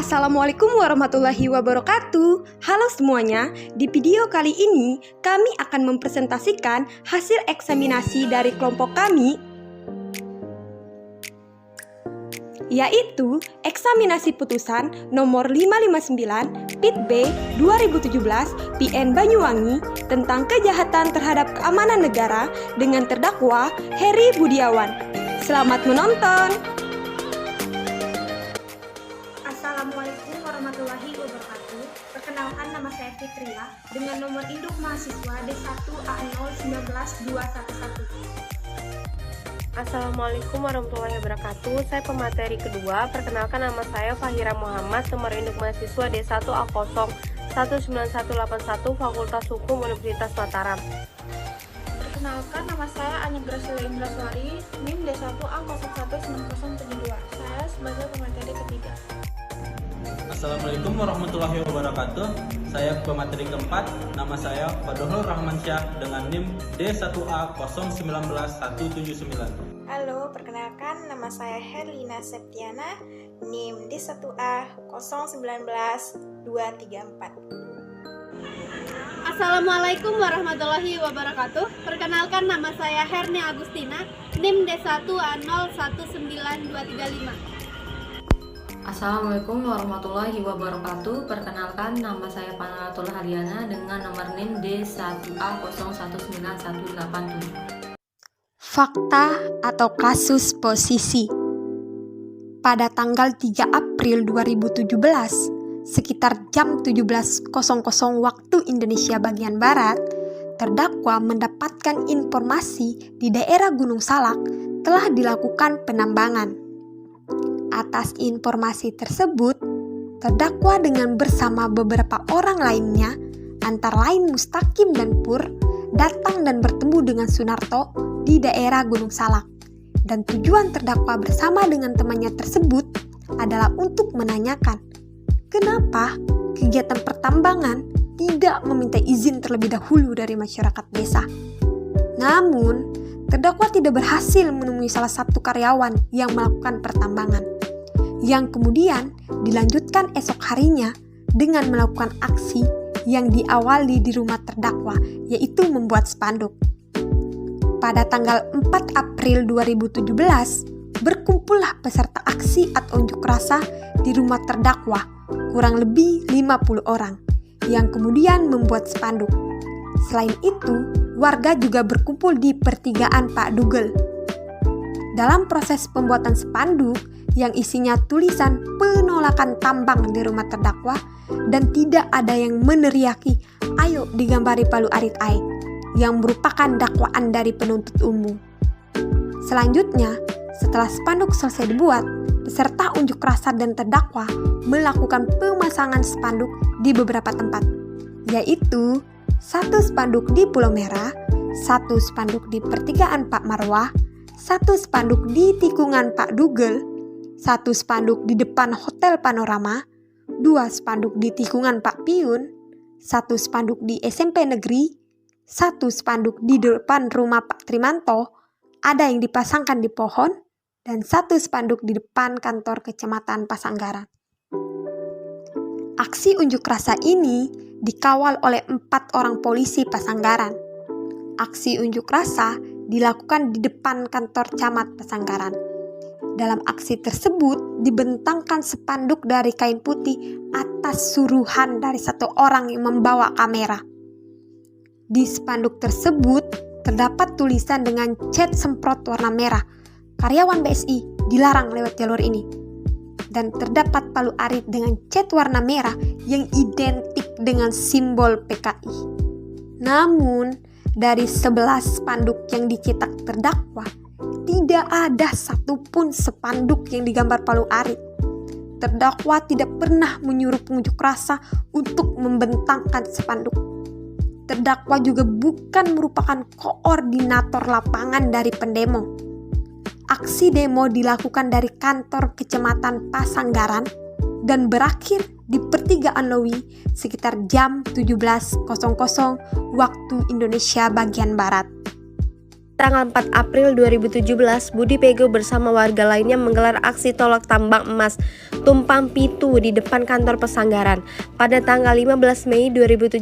Assalamualaikum warahmatullahi wabarakatuh. Halo semuanya, di video kali ini kami akan mempresentasikan hasil eksaminasi dari kelompok kami, yaitu eksaminasi putusan nomor 559 PIT B 2017 PN Banyuwangi tentang kejahatan terhadap keamanan negara dengan terdakwa Heri Budiawan. Selamat menonton. Assalamualaikum warahmatullahi wabarakatuh. Perkenalkan, nama saya Fitria dengan nomor induk mahasiswa D1A019211. Assalamualaikum warahmatullahi wabarakatuh. Saya pemateri kedua. Perkenalkan, nama saya Fahira Muhammad, nomor induk mahasiswa D1A019181 Fakultas Hukum Universitas Mataram. Perkenalkan, nama saya Anya Grasila Indraswari, NIM D1A019072. Saya sebagai pemateri ketiga. Assalamualaikum warahmatullahi wabarakatuh. Saya pemateri keempat. Nama saya Fadhlur Rahmansyah dengan NIM D1A019179. Halo, perkenalkan, nama saya Herlina Septiana, NIM D1A019234. Assalamualaikum warahmatullahi wabarakatuh. Perkenalkan, nama saya Herni Agustina, NIM D1A019235. Assalamualaikum warahmatullahi wabarakatuh. Perkenalkan, nama saya Panalatul Hariana dengan nomor NIM D1A019187. Fakta atau kasus posisi. Pada tanggal 3 April 2017, sekitar jam 17.00 waktu Indonesia bagian Barat, terdakwa mendapatkan informasi di daerah Gunung Salak telah dilakukan penambangan. Atas informasi tersebut, terdakwa dengan bersama beberapa orang lainnya, antara lain Mustaqim dan Pur, datang dan bertemu dengan Sunarto di daerah Gunung Salak. Dan tujuan terdakwa bersama dengan temannya tersebut adalah untuk menanyakan, kenapa kegiatan pertambangan tidak meminta izin terlebih dahulu dari masyarakat desa. Namun, terdakwa tidak berhasil menemui salah satu karyawan yang melakukan pertambangan, yang kemudian dilanjutkan esok harinya dengan melakukan aksi yang diawali di rumah terdakwa, yaitu membuat spanduk. Pada tanggal 4 April 2017, berkumpullah peserta aksi atau unjuk rasa di rumah terdakwa, kurang lebih 50 orang, yang kemudian membuat spanduk. Selain itu, warga juga berkumpul di pertigaan Pak Dugel. Dalam proses pembuatan spanduk yang isinya tulisan penolakan tambang di rumah terdakwa dan tidak ada yang meneriaki "ayo digambari Palu Arit Ae" yang merupakan dakwaan dari penuntut umum. Selanjutnya, setelah spanduk selesai dibuat, peserta unjuk rasa dan terdakwa melakukan pemasangan spanduk di beberapa tempat, yaitu 1 spanduk di Pulau Merah, 1 spanduk di pertigaan Pak Marwah, 1 spanduk di tikungan Pak Dugel, 1 spanduk di depan Hotel Panorama, 2 spanduk di tikungan Pak Piun, 1 spanduk di SMP Negeri, 1 spanduk di depan rumah Pak Trimanto, ada yang dipasangkan di pohon, dan 1 spanduk di depan kantor Kecamatan Pasanggaran. Aksi unjuk rasa ini dikawal oleh 4 orang polisi Pasanggaran. Aksi unjuk rasa dilakukan di depan kantor Camat Pasanggaran. Dalam aksi tersebut dibentangkan spanduk dari kain putih atas suruhan dari 1 orang yang membawa kamera. Di spanduk tersebut terdapat tulisan dengan cat semprot warna merah, "Karyawan BSI dilarang lewat jalur ini." Dan terdapat palu arit dengan cat warna merah yang identik dengan simbol PKI. Namun, dari 11 spanduk yang dicetak terdakwa, tidak ada satupun spanduk yang digambar palu arit. Terdakwa tidak pernah menyuruh pengunjuk rasa untuk membentangkan spanduk. Terdakwa juga bukan merupakan koordinator lapangan dari pendemo. Aksi demo dilakukan dari kantor Kecamatan Pasanggaran dan berakhir di pertigaan Lowi sekitar jam 17.00 waktu Indonesia bagian Barat. Tanggal 4 April 2017, Budi Pego bersama warga lainnya menggelar aksi tolak tambang emas tumpang pitu di depan kantor Pesanggaran. Pada tanggal 15 Mei 2017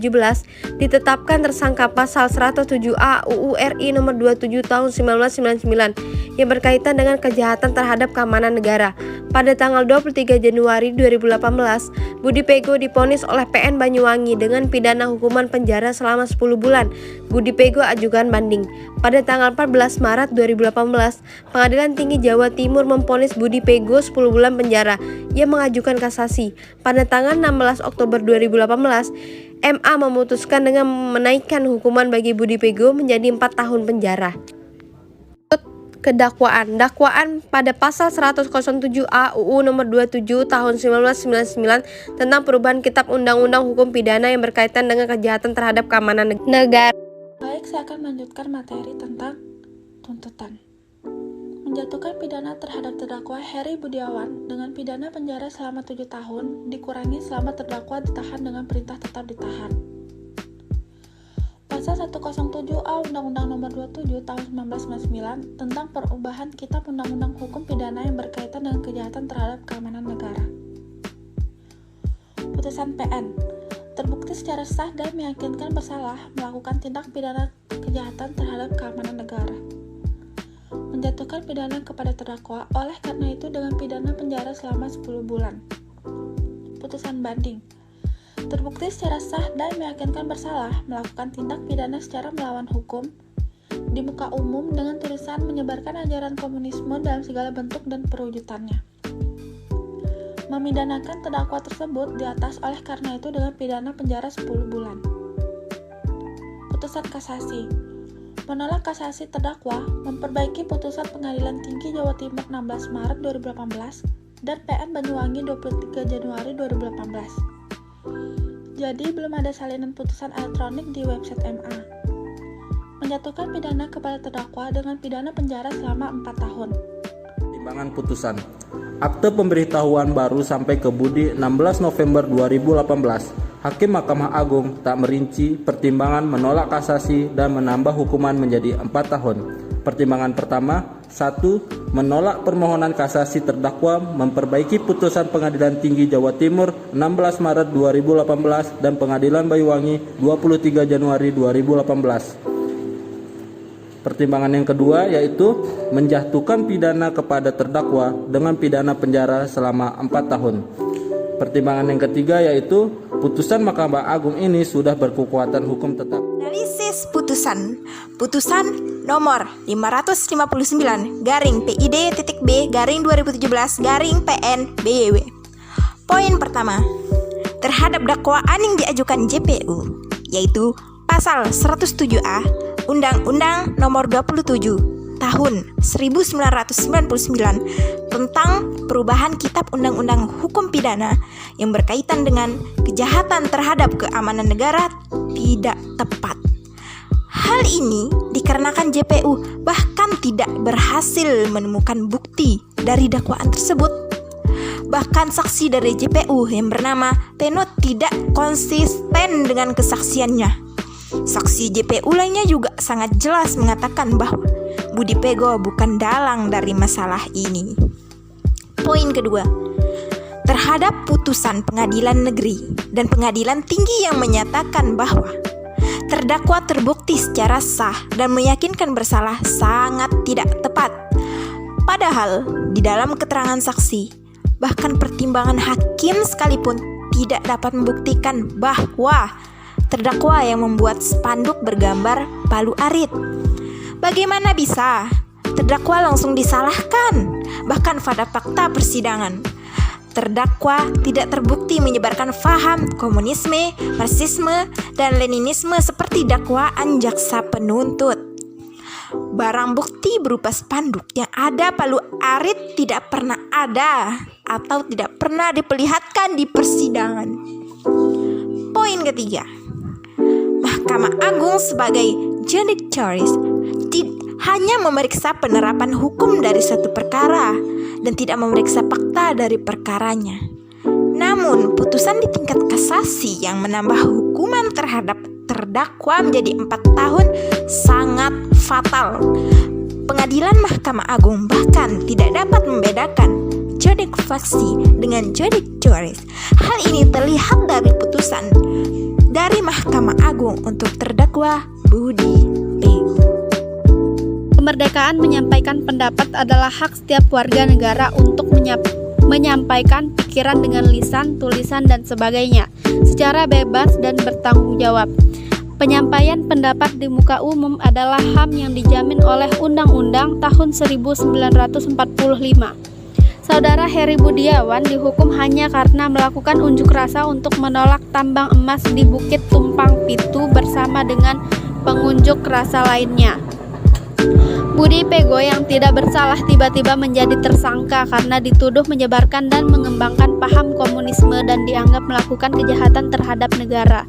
ditetapkan tersangka pasal 107A UU RI nomor 27 tahun 1999 yang berkaitan dengan kejahatan terhadap keamanan negara. Pada tanggal 23 Januari 2018, Budi Pego divonis oleh PN Banyuwangi dengan pidana hukuman penjara selama 10 bulan. Budi Pego ajukan banding. Pada tanggal 14 Maret 2018, Pengadilan Tinggi Jawa Timur memvonis Budi Pego 10 bulan penjara. Ia mengajukan kasasi. Pada tanggal 16 Oktober 2018, MA memutuskan dengan menaikkan hukuman bagi Budi Pego menjadi 4 tahun penjara. Dakwaan pada pasal 107A UU nomor 27 tahun 1999 tentang perubahan Kitab Undang-Undang Hukum Pidana yang berkaitan dengan kejahatan terhadap keamanan negara. Baik, saya akan melanjutkan materi tentang tuntutan. Menjatuhkan pidana terhadap terdakwa Heri Budiawan dengan pidana penjara selama 7 tahun dikurangi selama terdakwa ditahan dengan perintah tetap ditahan. Pasal 107A Undang-Undang Nomor 27 Tahun 1999 tentang perubahan Kitab Undang-Undang Hukum Pidana yang berkaitan dengan kejahatan terhadap keamanan negara. Putusan PN terbukti secara sah dan meyakinkan bersalah melakukan tindak pidana kejahatan terhadap keamanan negara. Menjatuhkan pidana kepada terdakwa oleh karena itu dengan pidana penjara selama 10 bulan. Putusan banding terbukti secara sah dan meyakinkan bersalah melakukan tindak pidana secara melawan hukum di muka umum dengan tulisan menyebarkan ajaran komunisme dalam segala bentuk dan perwujudannya. Memidanakan terdakwa tersebut di atas oleh karena itu dengan pidana penjara 10 bulan. Putusan kasasi menolak kasasi terdakwa, memperbaiki putusan Pengadilan Tinggi Jawa Timur 16 Maret 2018 dan PN Banyuwangi 23 Januari 2018. Jadi belum ada salinan putusan elektronik di website MA. Menjatuhkan pidana kepada terdakwa dengan pidana penjara selama 4 tahun. Pertimbangan putusan. Akte pemberitahuan baru sampai ke Budi 16 November 2018. Hakim Mahkamah Agung tak merinci pertimbangan menolak kasasi dan menambah hukuman menjadi 4 tahun. Pertimbangan pertama, 1. Menolak permohonan kasasi terdakwa memperbaiki putusan Pengadilan Tinggi Jawa Timur 16 Maret 2018 dan Pengadilan Banyuwangi 23 Januari 2018. Pertimbangan yang kedua yaitu menjatuhkan pidana kepada terdakwa dengan pidana penjara selama 4 tahun. Pertimbangan yang ketiga yaitu putusan Mahkamah Agung ini sudah berkekuatan hukum tetap. Analisis putusan. Putusan nomor 550-PID-B-2017-2017-PN-BYW. Poin pertama, terhadap dakwaan yang diajukan JPU, yaitu pasal 107A Undang-Undang Nomor 27 Tahun 1999 tentang perubahan Kitab Undang-Undang Hukum Pidana yang berkaitan dengan kejahatan terhadap keamanan negara tidak tepat. Hal ini dikarenakan JPU bahkan tidak berhasil menemukan bukti dari dakwaan tersebut. Bahkan saksi dari JPU yang bernama Teno tidak konsisten dengan kesaksiannya. Saksi JPU lainnya juga sangat jelas mengatakan bahwa Budi Pego bukan dalang dari masalah ini. Poin kedua, terhadap putusan Pengadilan Negeri dan Pengadilan Tinggi yang menyatakan bahwa terdakwa terbukti secara sah dan meyakinkan bersalah sangat tidak tepat. Padahal di dalam keterangan saksi, bahkan pertimbangan hakim sekalipun tidak dapat membuktikan bahwa terdakwa yang membuat spanduk bergambar palu arit. Bagaimana bisa terdakwa langsung disalahkan? Bahkan pada fakta persidangan, terdakwa tidak terbukti menyebarkan faham komunisme, marxisme, dan leninisme seperti dakwaan jaksa penuntut. Barang bukti berupa spanduk yang ada palu arit tidak pernah ada atau tidak pernah diperlihatkan di persidangan. Poin ketiga, Mahkamah Agung sebagai judiciaris hanya memeriksa penerapan hukum dari suatu perkara dan tidak memeriksa fakta dari perkaranya. Namun, putusan di tingkat kasasi yang menambah hukuman terhadap terdakwa menjadi 4 tahun sangat fatal. Pengadilan Mahkamah Agung bahkan tidak dapat membedakan Dedek Faksi dengan Jodek Joris. Hal ini terlihat dari putusan dari Mahkamah Agung untuk terdakwa Budi Pego. Kemerdekaan menyampaikan pendapat adalah hak setiap warga negara untuk menyampaikan pikiran dengan lisan, tulisan, dan sebagainya secara bebas dan bertanggung jawab. Penyampaian pendapat di muka umum adalah HAM yang dijamin oleh Undang-Undang tahun 1945. Saudara Heri Budiawan dihukum hanya karena melakukan unjuk rasa untuk menolak tambang emas di Bukit Tumpang Pitu bersama dengan pengunjuk rasa lainnya. Budi Pego yang tidak bersalah tiba-tiba menjadi tersangka karena dituduh menyebarkan dan mengembangkan paham komunisme dan dianggap melakukan kejahatan terhadap negara.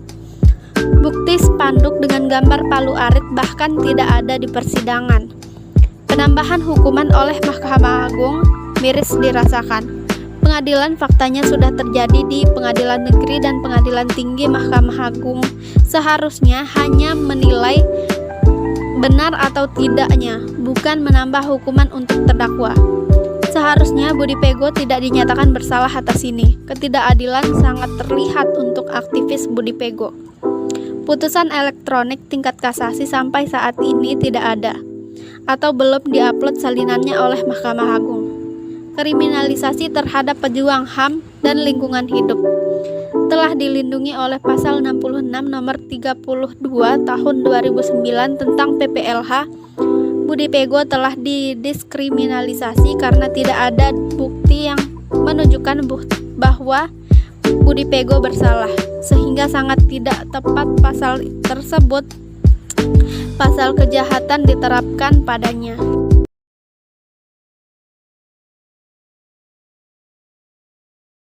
Bukti spanduk dengan gambar Palu Arit bahkan tidak ada di persidangan. Penambahan hukuman oleh Mahkamah Agung miris dirasakan. Pengadilan faktanya sudah terjadi di Pengadilan Negeri dan Pengadilan Tinggi Mahkamah Agung. Seharusnya hanya menilai benar atau tidaknya, bukan menambah hukuman untuk terdakwa. Seharusnya Budi Pego tidak dinyatakan bersalah atas ini. Ketidakadilan sangat terlihat untuk aktivis Budi Pego. Putusan elektronik tingkat kasasi sampai saat ini tidak ada atau belum diupload salinannya oleh Mahkamah Agung. Kriminalisasi terhadap pejuang HAM dan lingkungan hidup telah dilindungi oleh Pasal 66 Nomor 32 Tahun 2009 tentang PPLH. Budi Pego telah didiskriminalisasi karena tidak ada bukti yang menunjukkan bahwa Budi Pego bersalah, sehingga sangat tidak tepat pasal tersebut. Pasal kejahatan diterapkan padanya.